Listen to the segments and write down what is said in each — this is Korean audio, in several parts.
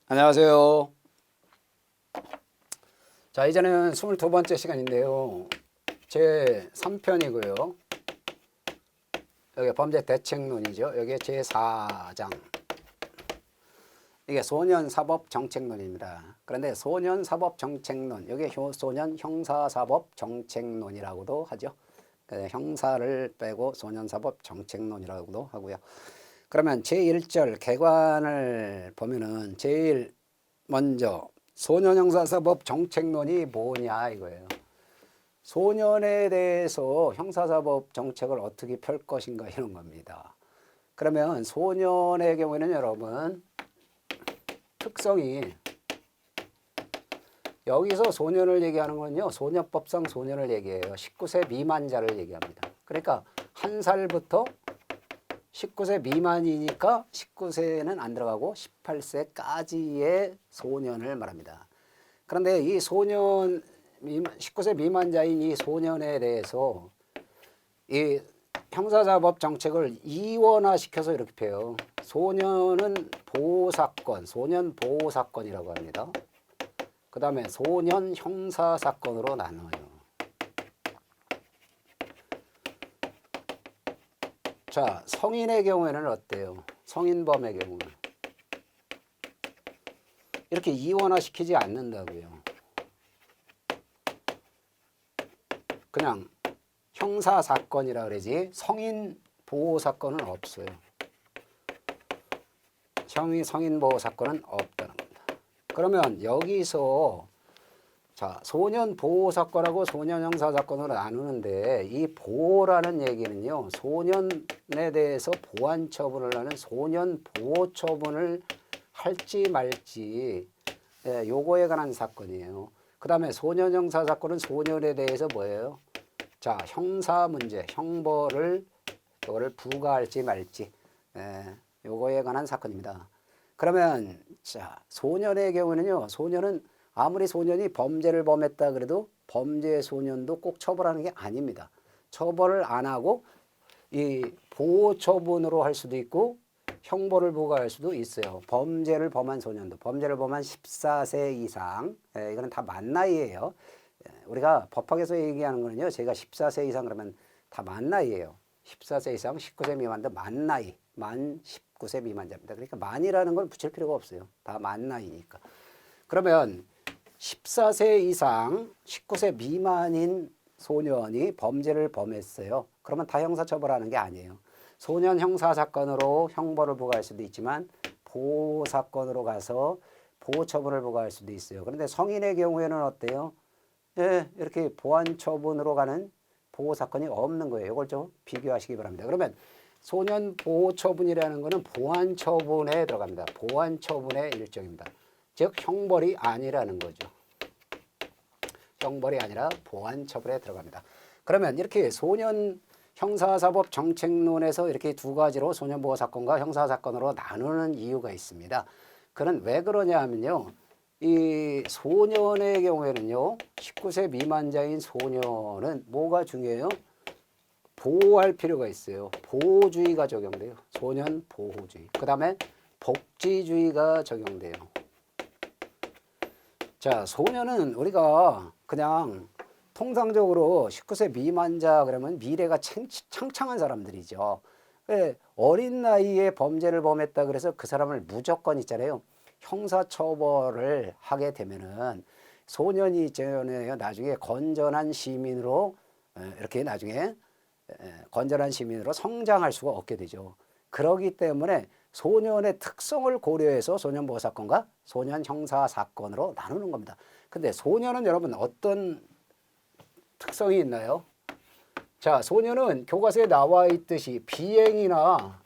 안녕하세요. 자, 이제는 22번째 시간인데요. 제 3편이고요. 여기 범죄 대책론이죠. 여기 제 4장. 이게 소년사법 정책론입니다. 그런데 소년사법 정책론, 여기 소년 형사사법 정책론이라고도 하죠. 형사를 빼고 소년사법 정책론이라고도 하고요. 그러면 제1절 개관을 보면은 제일 먼저 소년형사사법 정책론이 뭐냐 이거예요. 소년에 대해서 형사사법 정책을 어떻게 펼 것인가 이런 겁니다. 그러면 소년의 경우에는 여러분 특성이 여기서 소년을 얘기하는 건요. 소년법상 소년을 얘기해요. 19세 미만자를 얘기합니다. 그러니까 1살부터 19세 미만이니까 19세는 안 들어가고 18세까지의 소년을 말합니다. 그런데 이 소년, 19세 미만자인 이 소년에 대해서 이 형사사법 정책을 이원화시켜서 이렇게 펴요. 소년은 보호사건, 소년 보호사건이라고 합니다. 그 다음에 소년 형사사건으로 나눠요. 자, 성인의 경우에는 어때요? 성인범의 경우는 이렇게 이원화시키지 않는다고요. 그냥 형사사건이라 그러지 성인 보호사건은 없어요. 성인 보호사건은 없다는 겁니다. 그러면 여기서 자, 소년 보호사건하고 소년 형사사건으로 나누는데 이 보호라는 얘기는요. 소년에 대해서 보완 처분을 하는 소년 보호 처분을 할지 말지 요거에 관한 사건이에요. 그 다음에 소년 형사사건은 소년에 대해서 뭐예요? 자, 형사 문제, 형벌을 이거를 부과할지 말지 요거에 관한 사건입니다. 그러면 자, 소년의 경우는요. 소년은 아무리 소년이 범죄를 범했다 그래도 범죄 소년도 꼭 처벌하는 게 아닙니다. 처벌을 안 하고 이 보호 처분으로 할 수도 있고 형벌을 부과할 수도 있어요. 범죄를 범한 소년도, 범죄를 범한 14세 이상, 이거는 다 만 나이예요. 우리가 법학에서 얘기하는 거는요. 제가 14세 이상 그러면 다 만 나이예요. 14세 이상 19세 미만도 만 나이, 만 19세 미만자입니다. 그러니까 만이라는 걸 붙일 필요가 없어요. 다 만 나이니까. 그러면 14세 이상 19세 미만인 소년이 범죄를 범했어요. 그러면 다 형사처벌하는 게 아니에요. 소년 형사사건으로 형벌을 부과할 수도 있지만 보호사건으로 가서 보호처분을 부과할 수도 있어요. 그런데 성인의 경우에는 어때요? 예, 이렇게 보완처분으로 가는 보호사건이 없는 거예요. 이걸 좀 비교하시기 바랍니다. 그러면 소년 보호처분이라는 것은 보완처분에 들어갑니다. 보완처분의 일종입니다. 즉 형벌이 아니라는 거죠. 형벌이 아니라 보완처분에 들어갑니다. 그러면 이렇게 소년 형사사법 정책론에서 이렇게 두 가지로 소년보호사건과 형사사건으로 나누는 이유가 있습니다. 그는 왜 그러냐 하면요. 이 소년의 경우에는요. 19세 미만자인 소년은 뭐가 중요해요? 보호할 필요가 있어요. 보호주의가 적용돼요. 소년 보호주의. 그 다음에 복지주의가 적용돼요. 자, 소년은 우리가 그냥 통상적으로 19세 미만자 그러면 미래가 창창한 사람들이죠. 어린 나이에 범죄를 범했다 그래서 그 사람을 무조건 있잖아요. 형사처벌을 하게 되면은 소년이 나중에 건전한 시민으로 이렇게 나중에 건전한 시민으로 성장할 수가 없게 되죠. 그렇기 때문에 소년의 특성을 고려해서 소년보호사건과 소년 형사사건으로 나누는 겁니다. 근데 소년은 여러분 어떤 특성이 있나요? 자, 소년은 교과서에 나와 있듯이 비행이나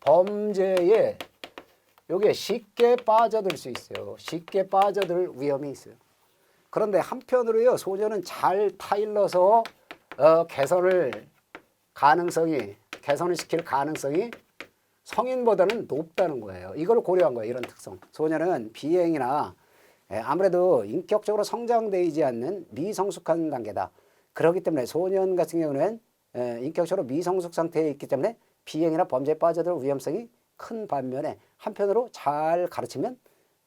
범죄에 요게 쉽게 빠져들 수 있어요. 쉽게 빠져들 위험이 있어요. 그런데 한편으로요, 소년은 잘 타일러서 개선을 시킬 가능성이 성인보다는 높다는 거예요. 이걸 고려한 거예요. 이런 특성. 소년은 비행이나 아무래도 인격적으로 성장되지 않는 미성숙한 단계다. 그렇기 때문에 소년 같은 경우는 인격적으로 미성숙 상태에 있기 때문에 비행이나 범죄에 빠져들 위험성이 큰 반면에 한편으로 잘 가르치면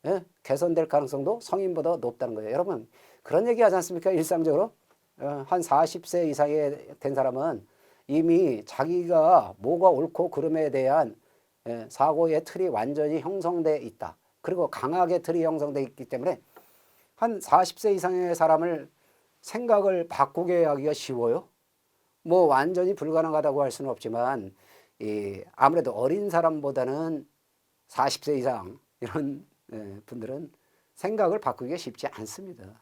예? 개선될 가능성도 성인보다 높다는 거예요. 여러분 그런 얘기 하지 않습니까? 일상적으로 한 40세 이상이 된 사람은 이미 자기가 뭐가 옳고 그름에 대한 사고의 틀이 완전히 형성돼 있다. 그리고 강하게 틀이 형성돼 있기 때문에 한 40세 이상의 사람을 생각을 바꾸게 하기가 쉬워요. 뭐 완전히 불가능하다고 할 수는 없지만 아무래도 어린 사람보다는 40세 이상 이런 분들은 생각을 바꾸기가 쉽지 않습니다.